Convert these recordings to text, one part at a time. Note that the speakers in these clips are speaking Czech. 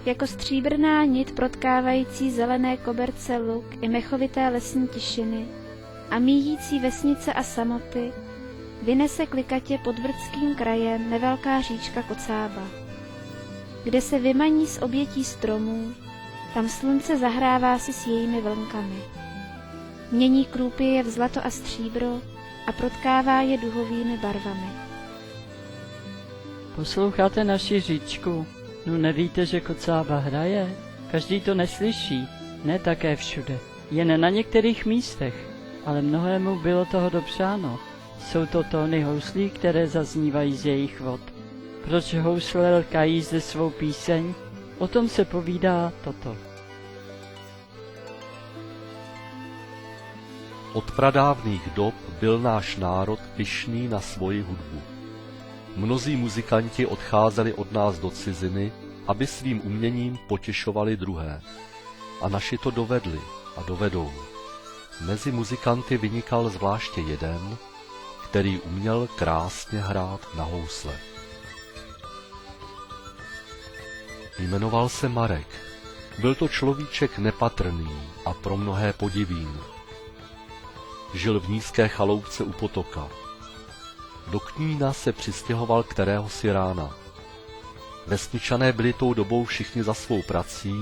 jako stříbrná nit protkávající zelené koberce luk i mechovité lesní tišiny a míjící vesnice a samoty, vynese klikatě pod brdským krajem nevelká říčka Kocába. Kde se vymaní z obětí stromů, tam slunce zahrává si s jejími vlnkami. Mění krůpy je v zlato a stříbro a protkává je duhovými barvami. Posloucháte naši říčku? No nevíte, že Kocába hraje? Každý to neslyší, ne také všude. Jen na některých místech, ale mnohému bylo toho dopřáno. Jsou to tóny houslí, které zaznívají z jejich vod. Proč housle lkají zde svou píseň? O tom se povídá toto. Od pradávných dob byl náš národ pyšný na svoji hudbu. Mnozí muzikanti odcházeli od nás do ciziny, aby svým uměním potěšovali druhé. A naši to dovedli a dovedou. Mezi muzikanty vynikal zvláště jeden, který uměl krásně hrát na housle. Jmenoval se Marek. Byl to človíček nepatrný a pro mnohé podivín. Žil v nízké chaloupce u potoka. Do Knína se přistěhoval kteréhosi rána. Vesničané byli tou dobou všichni za svou prací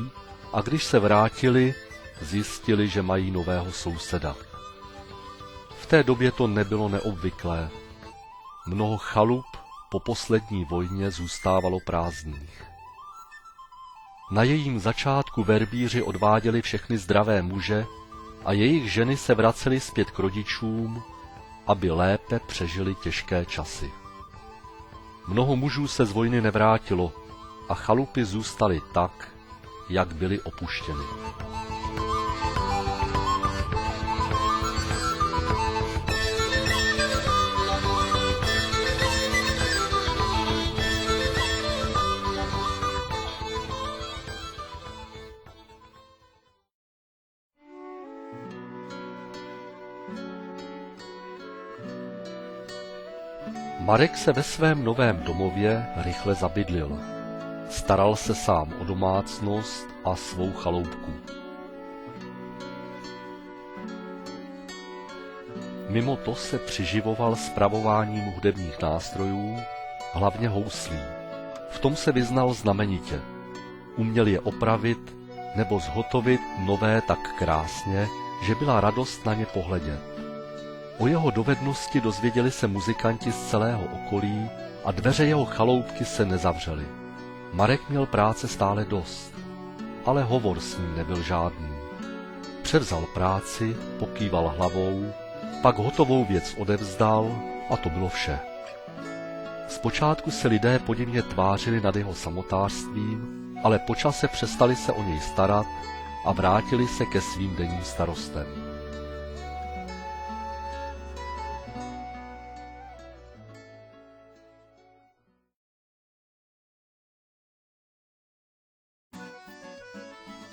a když se vrátili, zjistili, že mají nového souseda. V té době to nebylo neobvyklé. Mnoho chalup po poslední vojně zůstávalo prázdných. Na jejím začátku verbíři odváděli všechny zdravé muže a jejich ženy se vracely zpět k rodičům, aby lépe přežili těžké časy. Mnoho mužů se z vojny nevrátilo a chalupy zůstaly tak, jak byly opuštěny. Marek se ve svém novém domově rychle zabydlil. Staral se sám o domácnost a svou chaloupku. Mimo to se přiživoval spravováním hudebních nástrojů, hlavně houslí. V tom se vyznal znamenitě. Uměl je opravit nebo zhotovit nové tak krásně, že byla radost na ně pohledět. O jeho dovednosti dozvěděli se muzikanti z celého okolí a dveře jeho chaloupky se nezavřely. Marek měl práce stále dost, ale hovor s ním nebyl žádný. Převzal práci, pokýval hlavou, pak hotovou věc odevzdal a to bylo vše. Zpočátku se lidé podivně tvářili nad jeho samotářstvím, ale po čase přestali se o něj starat a vrátili se ke svým denním starostem.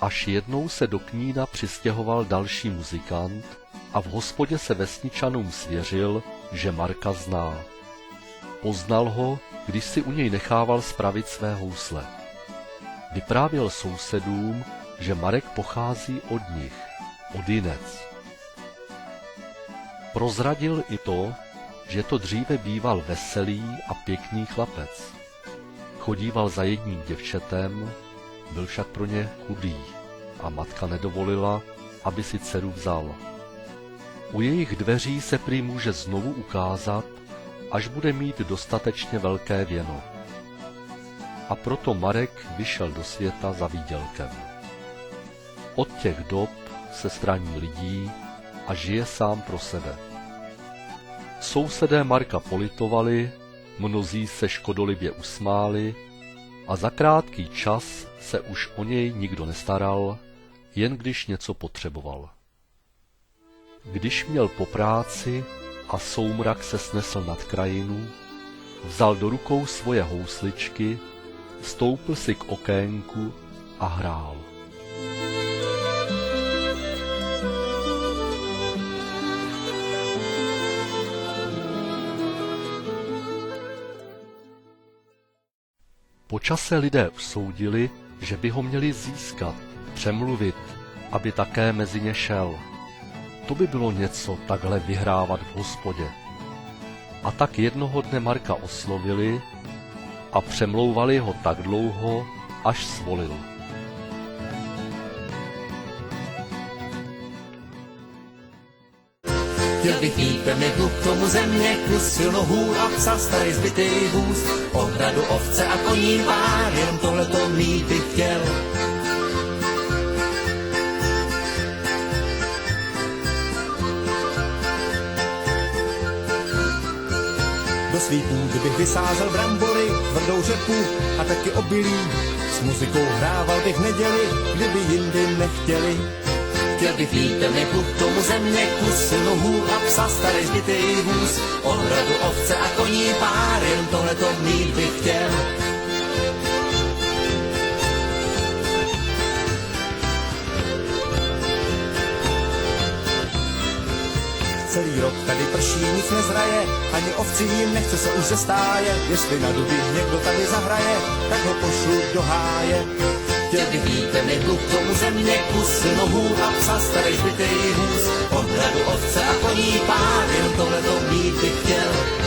Až jednou se do Knína přistěhoval další muzikant a v hospodě se vesničanům svěřil, že Marka zná. Poznal ho, když si u něj nechával spravit své housle. Vyprávěl sousedům, že Marek pochází od nich, od Jinec. Prozradil i to, že to dříve býval veselý a pěkný chlapec. Chodíval za jedním děvčetem, byl však pro ně chudý a matka nedovolila, aby si dceru vzal. U jejich dveří se prý může znovu ukázat, až bude mít dostatečně velké věno. A proto Marek vyšel do světa za výdělkem. Od těch dob se straní lidí a žije sám pro sebe. Sousedé Marka politovali, mnozí se škodolibě usmáli a za krátký čas se už o něj nikdo nestaral, jen když něco potřeboval. Když měl po práci a soumrak se snesl nad krajinu, vzal do rukou svoje housličky, stoupl si k okénku a hrál. Po čase lidé usoudili, že by ho měli získat, přemluvit, aby také mezi ně šel. To by bylo něco takhle vyhrávat v hospodě. A tak jednoho dne Marka oslovili a přemlouvali ho tak dlouho, až svolil. Chtěl bych mít pevnou k tomu země, kus silnou hůr a psa starý zbytý vůz, ohradu ovce a koní pár, jen tohleto mít bych chtěl. Do svých půdy bych vysázel brambory, tvrdou řepu a taky obilí. S muzikou hrával bych neděli, kdyby jindy nechtěli. Chtěl bych mít pevný klub k tomu země, kus silnou hůr a psa starý zbytý vůz, ohradu ovce a koní pár, jen tohleto mít bych chtěl. Celý rok tady prší, nic nezraje, ani ovcím nechce se už ze stáje. Jestli na duby někdo tady zahraje, tak ho pošlu do háje. Chtěl bych mít pevný klub k tomu země, kus silnou hůr a psa starý zbytý vůz, ohradu ovce a koní pár, jen tohleto mít bych chtěl.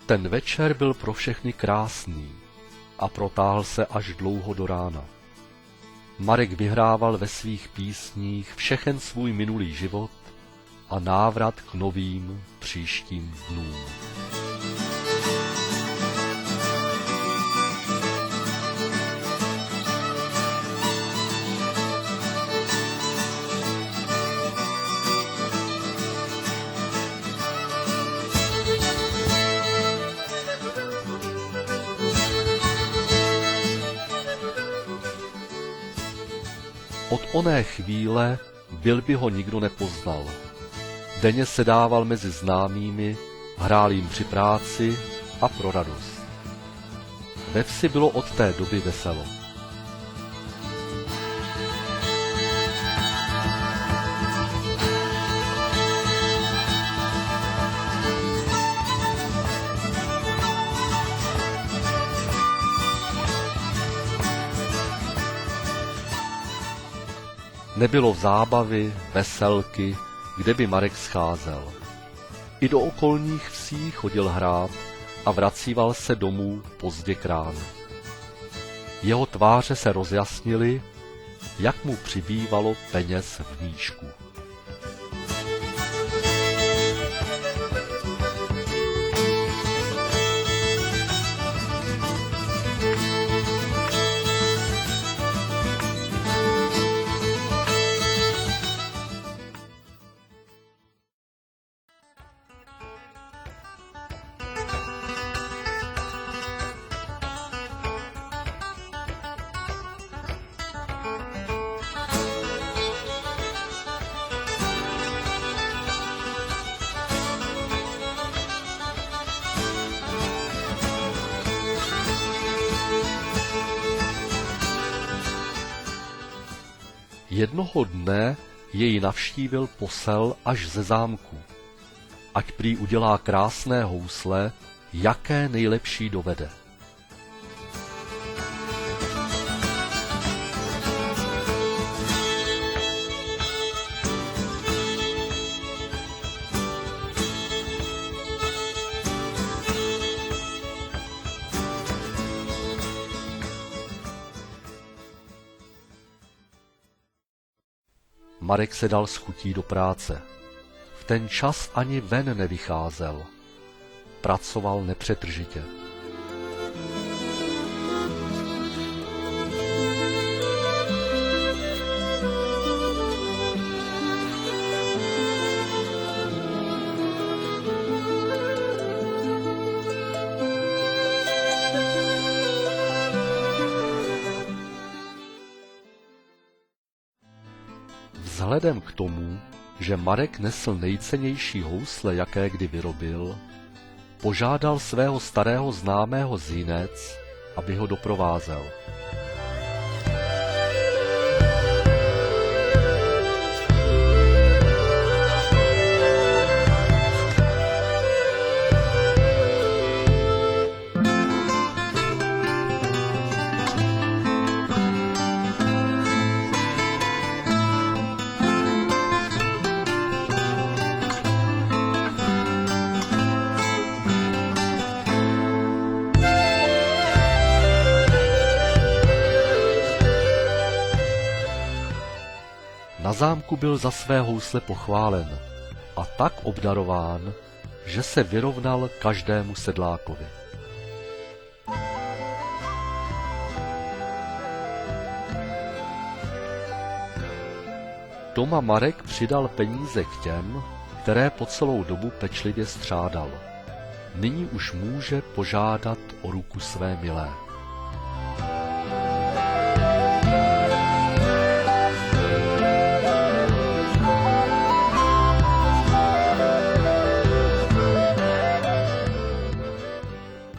Ten večer byl pro všechny krásný a protáhl se až dlouho do rána. Marek vyhrával ve svých písních všechen svůj minulý život a návrat k novým příštím dnům. Od oné chvíle byl by ho nikdo nepoznal. Denně sedával mezi známými, hrál jim při práci a pro radost. Ve vsi bylo od té doby veselo. Nebylo zábavy, veselky, kde by Marek scházel. I do okolních vsí chodil hrát a vracíval se domů pozdě k ránu. Jeho tváře se rozjasnily, jak mu přibývalo peněz v míšku. Jednoho dne jej navštívil posel až ze zámku, ať prý udělá krásné housle, jaké nejlepší dovede. Marek se dal s chutí do práce. V ten čas ani ven nevycházel. Pracoval nepřetržitě. Vzhledem k tomu, že Marek nesl nejcennější housle, jaké kdy vyrobil, požádal svého starého známého z Jinec, aby ho doprovázel. Na zámku byl za své housle pochválen a tak obdarován, že se vyrovnal každému sedlákovi. Doma Marek přidal peníze k těm, které po celou dobu pečlivě střádal. Nyní už může požádat o ruku své milé.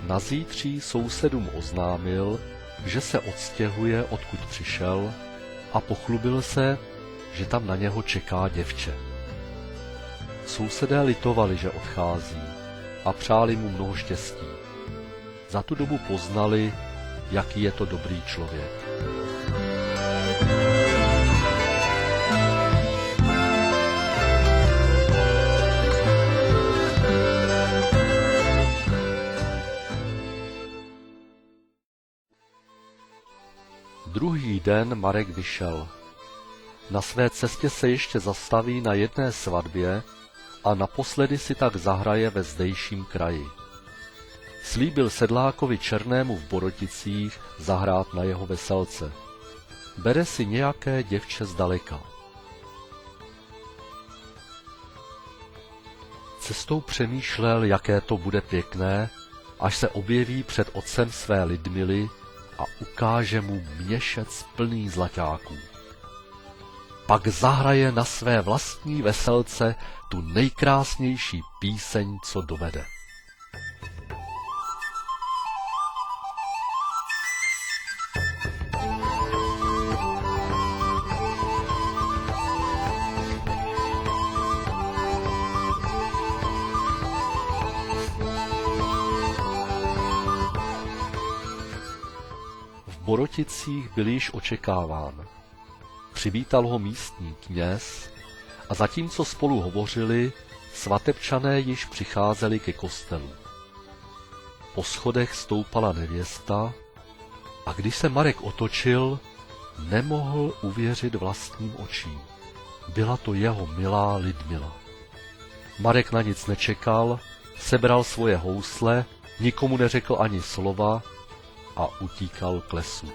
Nazítří sousedům oznámil, že se odstěhuje, odkud přišel, a pochlubil se, že tam na něho čeká děvče. Sousedé litovali, že odchází, a přáli mu mnoho štěstí. Za tu dobu poznali, jaký je to dobrý člověk. Druhý den Marek vyšel. Na své cestě se ještě zastaví na jedné svatbě a naposledy si tak zahraje ve zdejším kraji. Slíbil sedlákovi Černému v Boroticích zahrát na jeho veselce. Bere si nějaké děvče zdaleka. Cestou přemýšlel, jaké to bude pěkné, až se objeví před otcem své Lidmily a ukáže mu měšec plný zlaťáků. Pak zahraje na své vlastní veselce tu nejkrásnější píseň, co dovede. V Boroticích byl již očekáván. Přivítal ho místní kněz a zatímco spolu hovořili, svatebčané již přicházeli ke kostelu. Po schodech stoupala nevěsta a když se Marek otočil, nemohl uvěřit vlastním očím. Byla to jeho milá Lidmila. Marek na nic nečekal, sebral svoje housle, nikomu neřekl ani slova a utíkal k lesu.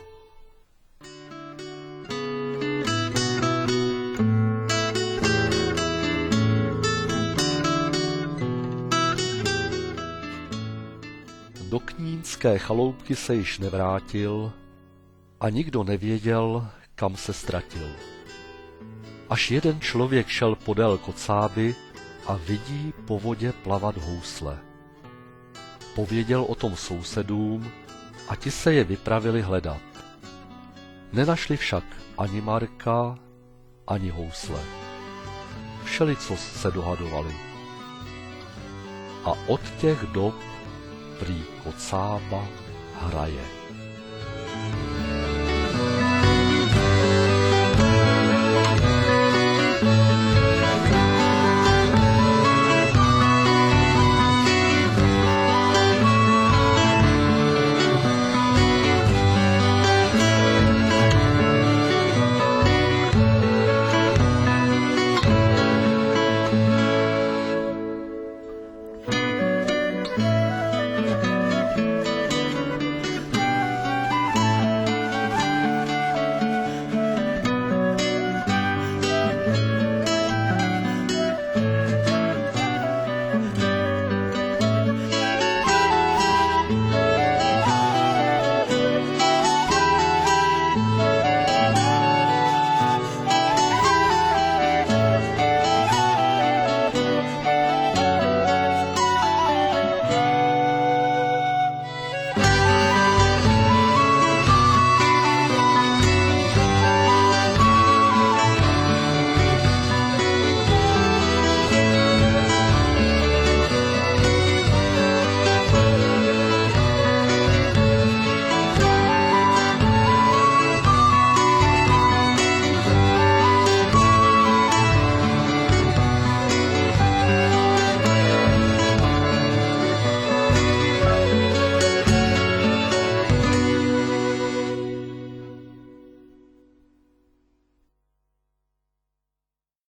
Do knínské chaloupky se již nevrátil a nikdo nevěděl, kam se ztratil. Až jeden člověk šel podél kocáby a vidí po vodě plavat housle. Pověděl o tom sousedům a ti se je vypravili hledat. Nenašli však ani Marka, ani housle. Všelico se dohadovali. A od těch dob prý kocába hraje.